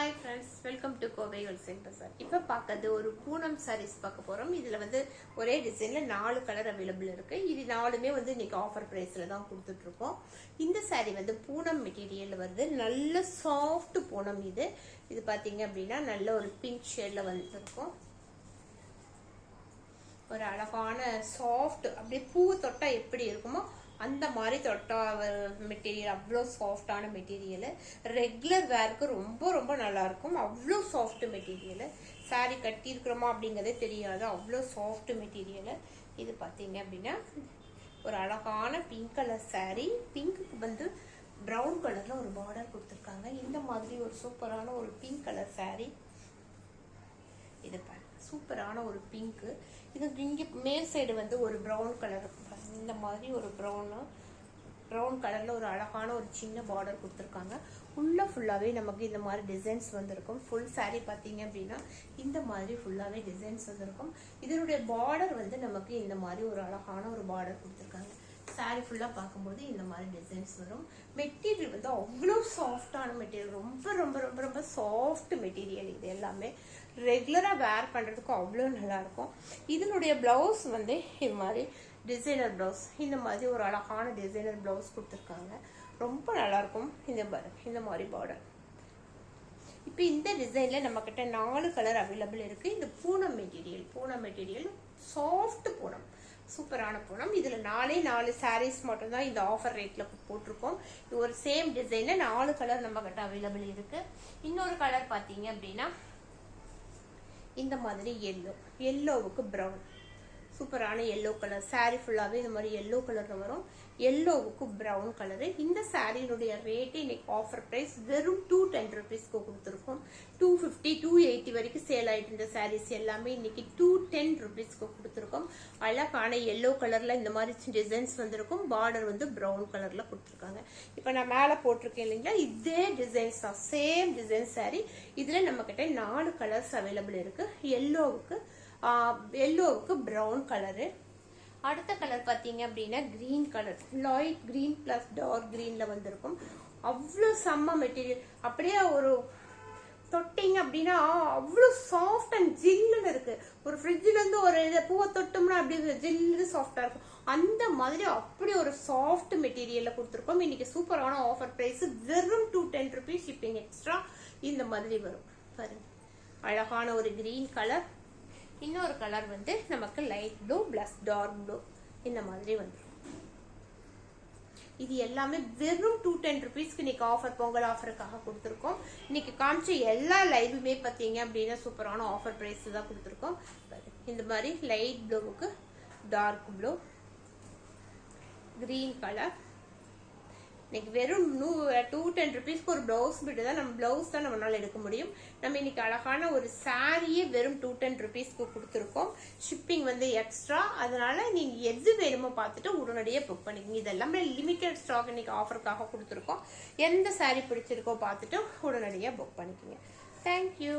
Hi friends, welcome to Kobe Wholesale Bazaar. இப்போ பார்க்கிறது ஒரு பூனம் sarees பார்க்க போறோம். இதுல வந்து ஒரே டிசைன்ல 4 கலர் அவேலபிள் இருக்கு. இது நாலுமே வந்து இன்னைக்கு ஆஃபர் பிரைஸ்ல தான் கொடுத்துட்டு இருக்கோம். இந்த saree வந்து பூனம் மெட்டீரியல்ல வருது. நல்ல சாஃப்ட் பூனம் இது. இது பாத்தீங்க அப்படினா நல்ல ஒரு பிங்க் ஷேட்ல வந்திருக்கும். ஒரு அழகான சாஃப்ட் அப்படியே பூ தொட்டா எப்படி இருக்குமோ அந்த மாதிரி தொட்டா மெட்டீரியல் அவ்வளோ சாஃப்டான மெட்டீரியல் ரெகுலர் வேருக்கு ரொம்ப ரொம்ப நல்லா இருக்கும். அவ்வளோ சாஃப்ட் மெட்டீரியல் சாரி கட்டி இருக்கிறோமா அப்படிங்கிறதே தெரியாது. அவ்வளோ சாஃப்ட் மெட்டீரியல். இது பார்த்தீங்க அப்படின்னா ஒரு அழகான பிங்க் கலர் சாரி. பிங்க்கு வந்து ப்ரௌன் கலர்ல ஒரு பார்டர் கொடுத்துருக்காங்க. இந்த மாதிரி ஒரு சூப்பரான ஒரு பிங்க் கலர் சாரி. இது பாருங்க சூப்பரான ஒரு பிங்க். இது இங்கே மேல் சைடு வந்து ஒரு ப்ரௌன் கலர் இந்த மாதிரி ஒரு ப்ரௌன் கலர்ல ஒரு அழகான ஒரு சின்ன பார்டர் கொடுத்துருக்காங்க. உள்ள ஃபுல்லாவே நமக்கு இந்த மாதிரி டிசைன்ஸ் வந்திருக்கும். ஃபுல் சாரி பார்த்தீங்க அப்படின்னா இந்த மாதிரி ஃபுல்லாவே டிசைன்ஸ் வந்திருக்கும். இதனுடைய பார்டர் வந்து நமக்கு இந்த மாதிரி ஒரு அழகான ஒரு பார்டர் கொடுத்துருக்காங்க. சாரி ஃபுல்லா பார்க்கும்போது இந்த மாதிரி டிசைன்ஸ் வரும். மெட்டீரியல் வந்து அவ்வளோ சாஃப்டான மெட்டீரியல். ரொம்ப ரொம்ப ரொம்ப ரொம்ப சாஃப்ட் மெட்டீரியல். இது எல்லாமே ரெகுலரா வேர் பண்றதுக்கு அவ்வளோ நல்லா இருக்கும். இதனுடைய பிளவுஸ் வந்து இது மாதிரி டிசைனர் பிளவுஸ். இந்த மாதிரி ஒரு அழகான டிசைனர் பிளவுஸ் கொடுத்துருக்காங்க. ரொம்ப நல்லா இருக்கும். இந்த மாதிரி பார்டர். இப்போ இந்த டிசைன்ல நம்ம கிட்ட 4 கலர் அவைலபிள் இருக்கு. இந்த பூனம் மெட்டீரியல் சாஃப்ட் பூனம், சூப்பரான பூனம். இதுல 4 சாரீஸ் மட்டும் தான் இந்த ஆஃபர் ரேட்ல போட்டிருக்கோம். இது ஒரு சேம் டிசைன்ல 4 கலர் நம்ம கிட்ட அவைலபிள் இருக்கு. இன்னொரு கலர் பாத்தீங்க அப்படின்னா இந்த மாதிரி எல்லோவுக்கு ப்ரௌன், சூப்பரான எல்லோ கலர். சாரி ஃபுல்லாவே இந்த மாதிரி எல்லோ கலர்ல வரும். எல்லோவுக்கு ப்ரௌன் கலரு. இந்த சாரியினுடைய ரேட் இன்னைக்கு ஆஃபர் பிரைஸ் வெறும் 210 ருபீஸ்க்கு கொடுத்துருக்கோம். 250 280 வரைக்கும் சேல் ஆயிட்டு இருந்த சாரீஸ் எல்லாமே இன்னைக்கு 210 ருபீஸ்க்கு கொடுத்துருக்கோம். அழகான எல்லோ கலர்ல இந்த மாதிரி டிசைன்ஸ் வந்திருக்கும். பார்டர் வந்து ப்ரௌன் கலர்ல கொடுத்துருக்காங்க. இப்ப நான் மேல போட்டிருக்கேன் இல்லைங்களா, இதே டிசைன்ஸ் தான், சேம் டிசைன் சாரி. இதுல நம்ம கிட்ட 4 கலர்ஸ் அவைலபிள் இருக்கு. எல்லோவுக்கு ப்ரௌன் கலரு. அடுத்த கலர் பாத்தீங்க அப்படின்னா green colour, light green plus dark கிரீன்ல வந்திருக்கும். அவ்வளோ செம்ம மெட்டீரியல். அப்படியே ஒரு தொட்டிங்க அப்படின்னா அவ்வளோ சாஃப்ட் அண்ட் ஜில்லுன்னு இருக்கு. ஒரு ஃப்ரிட்ஜ்ல இருந்து ஒரு பூவை தொட்டோம்னா அப்படி ஜில்லு சாஃப்டா இருக்கும். அந்த மாதிரி அப்படி ஒரு சாஃப்ட் மெட்டீரியல்ல கொடுத்துருக்கோம். இன்னைக்கு சூப்பரான ஆஃபர் பிரைஸ் வெறும் 210 ருபீஸ். Shipping extra. இந்த மாதிரி வரும் பாருங்க. அழகான ஒரு கிரீன் கலர். இன்னொரு கலர் வந்து நமக்கு light blue plus dark blue இந்த மாதிரி வந்துடும். இது எல்லாமே வெறும் 210 ருபீஸ்க்கு இன்னைக்கு ஆஃபர், பொங்கல் ஆஃபருக்காக கொடுத்துருக்கோம். இன்னைக்கு காமிச்ச எல்லா லைவுமே பார்த்தீங்க அப்படின்னா சூப்பரான ஆஃபர் பிரைஸ் தான் கொடுத்துருக்கோம். இந்த மாதிரி லைட் ப்ளூவுக்கு டார்க் ப்ளூ, கிரீன் கலர். இன்னைக்கு வெறும் 210 ருபீஸ்க்கு ஒரு பிளவுஸ் பிட்டு தான், நம்ம பிளவுஸ் தான் நம்மளால எடுக்க முடியும். நம்ம இன்னைக்கு அழகான ஒரு சாரியே வெறும் 210 ருபீஸ்க்கு கொடுத்துருக்கோம். ஷிப்பிங் வந்து எக்ஸ்ட்ரா. அதனால நீங்க எது வேணுமோ பார்த்துட்டு உடனடியாக புக் பண்ணிக்கோங்க. இதெல்லாமே லிமிடெட் ஸ்டாக் இன்னைக்கு ஆஃபருக்காக கொடுத்துருக்கோம். எந்த சாரி பிடிச்சிருக்கோ பார்த்துட்டு உடனடியாக புக் பண்ணிக்கோங்க. தேங்க்யூ.